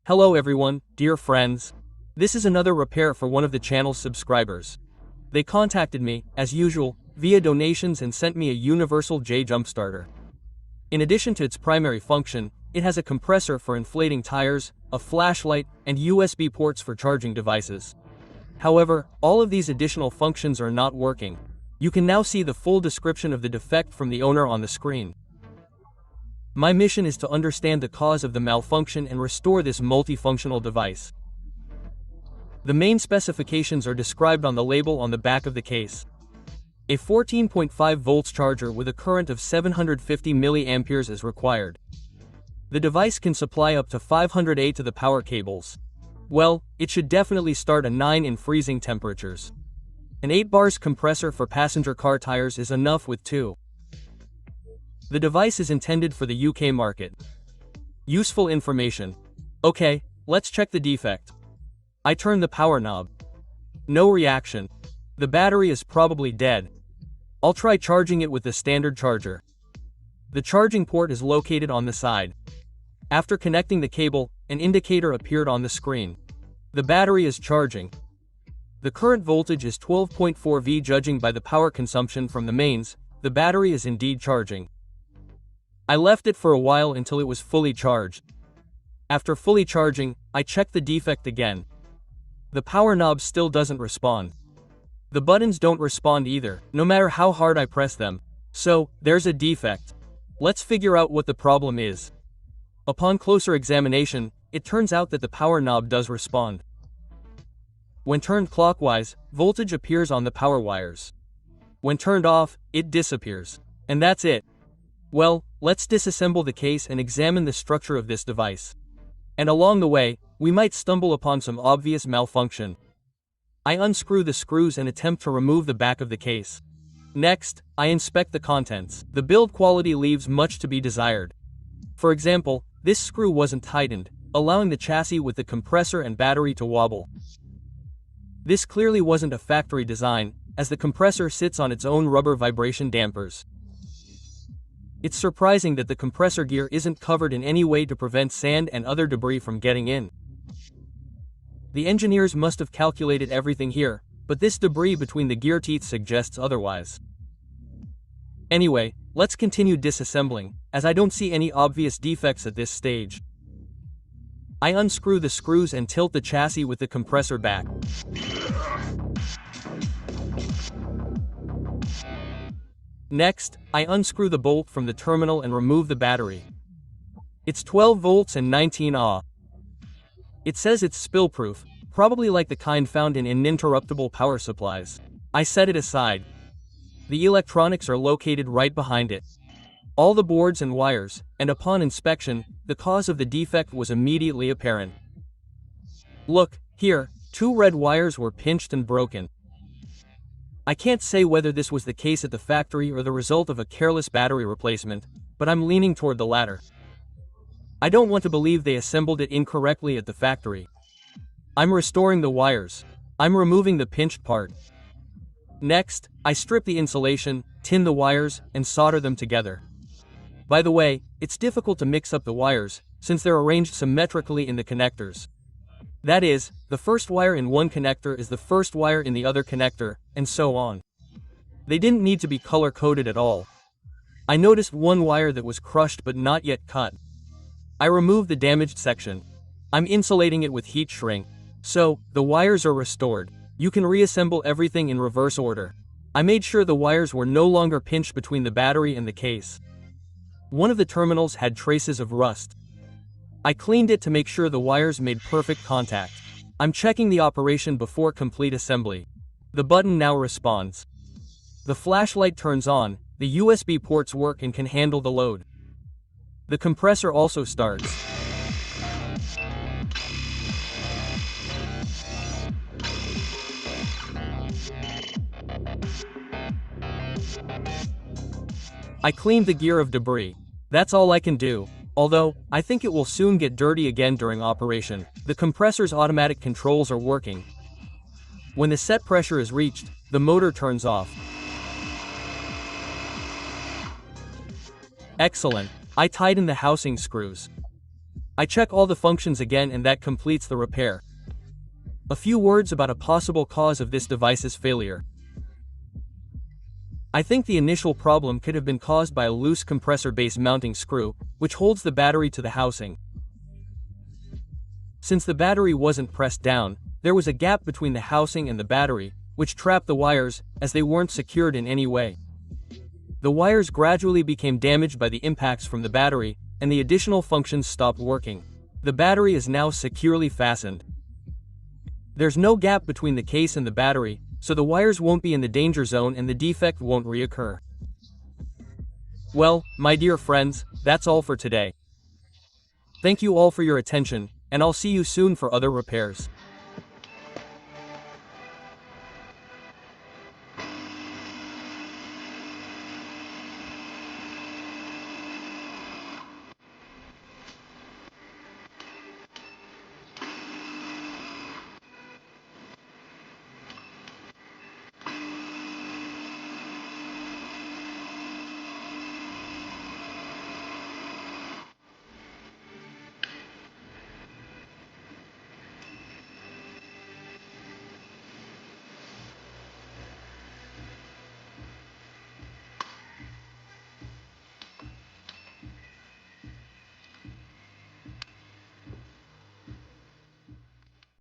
Hello everyone, dear friends. This is another repair for one of the channel's subscribers. They contacted me, as usual, via donations and sent me a universal J jump starter. In addition to its primary function, it has a compressor for inflating tires, a flashlight, and USB ports for charging devices. However, all of these additional functions are not working. You can now see the full description of the defect from the owner on the screen. My mission is to understand the cause of the malfunction and restore this multifunctional device. The main specifications are described on the label on the back of the case. A 14.5 volts charger with a current of 750 mA is required. The device can supply up to 500 A to the power cables. Well, it should definitely start a 9 in freezing temperatures. An 8 bars compressor for passenger car tires is enough with 2. The device is intended for the UK market. Useful information. Okay, let's check the defect. I turn the power knob. No reaction. The battery is probably dead. I'll try charging it with the standard charger. The charging port is located on the side. After connecting the cable, an indicator appeared on the screen. The battery is charging. The current voltage is 12.4 V. Judging by the power consumption from the mains, the battery is indeed charging. I left it for a while until it was fully charged. After fully charging, I checked the defect again. The power knob still doesn't respond. The buttons don't respond either, no matter how hard I press them. So, there's a defect. Let's figure out what the problem is. Upon closer examination, it turns out that the power knob does respond. When turned clockwise, voltage appears on the power wires. When turned off, it disappears. And that's it. Well, let's disassemble the case and examine the structure of this device. And along the way, we might stumble upon some obvious malfunction. I unscrew the screws and attempt to remove the back of the case. Next, I inspect the contents. The build quality leaves much to be desired. For example, this screw wasn't tightened, allowing the chassis with the compressor and battery to wobble. This clearly wasn't a factory design, as the compressor sits on its own rubber vibration dampers. It's surprising that the compressor gear isn't covered in any way to prevent sand and other debris from getting in. The engineers must have calculated everything here, but this debris between the gear teeth suggests otherwise. Anyway, let's continue disassembling, as I don't see any obvious defects at this stage. I unscrew the screws and tilt the chassis with the compressor back. Next, I unscrew the bolt from the terminal and remove the battery. It's 12 volts and 19 Ah. It says it's spill-proof, probably like the kind found in uninterruptible power supplies. I set it aside. The electronics are located right behind it. All the boards and wires, and upon inspection, the cause of the defect was immediately apparent. Look, here, 2 red wires were pinched and broken. I can't say whether this was the case at the factory or the result of a careless battery replacement, but I'm leaning toward the latter. I don't want to believe they assembled it incorrectly at the factory. I'm restoring the wires. I'm removing the pinched part. Next, I strip the insulation, tin the wires, and solder them together. By the way, it's difficult to mix up the wires, since they're arranged symmetrically in the connectors. That is, the first wire in one connector is the first wire in the other connector, and so on. They didn't need to be color-coded at all. I noticed one wire that was crushed but not yet cut. I removed the damaged section. I'm insulating it with heat shrink. So, the wires are restored. You can reassemble everything in reverse order. I made sure the wires were no longer pinched between the battery and the case. One of the terminals had traces of rust. I cleaned it to make sure the wires made perfect contact. I'm checking the operation before complete assembly. The button now responds. The flashlight turns on, the USB ports work and can handle the load. The compressor also starts. I cleaned the gear of debris. That's all I can do. Although, I think it will soon get dirty again during operation. The compressor's automatic controls are working. When the set pressure is reached, the motor turns off. Excellent. I tighten the housing screws. I check all the functions again and that completes the repair. A few words about a possible cause of this device's failure. I think the initial problem could have been caused by a loose compressor base mounting screw, which holds the battery to the housing. Since the battery wasn't pressed down, there was a gap between the housing and the battery, which trapped the wires, as they weren't secured in any way. The wires gradually became damaged by the impacts from the battery, and the additional functions stopped working. The battery is now securely fastened. There's no gap between the case and the battery, so the wires won't be in the danger zone and the defect won't reoccur. Well, my dear friends, that's all for today. Thank you all for your attention, and I'll see you soon for other repairs.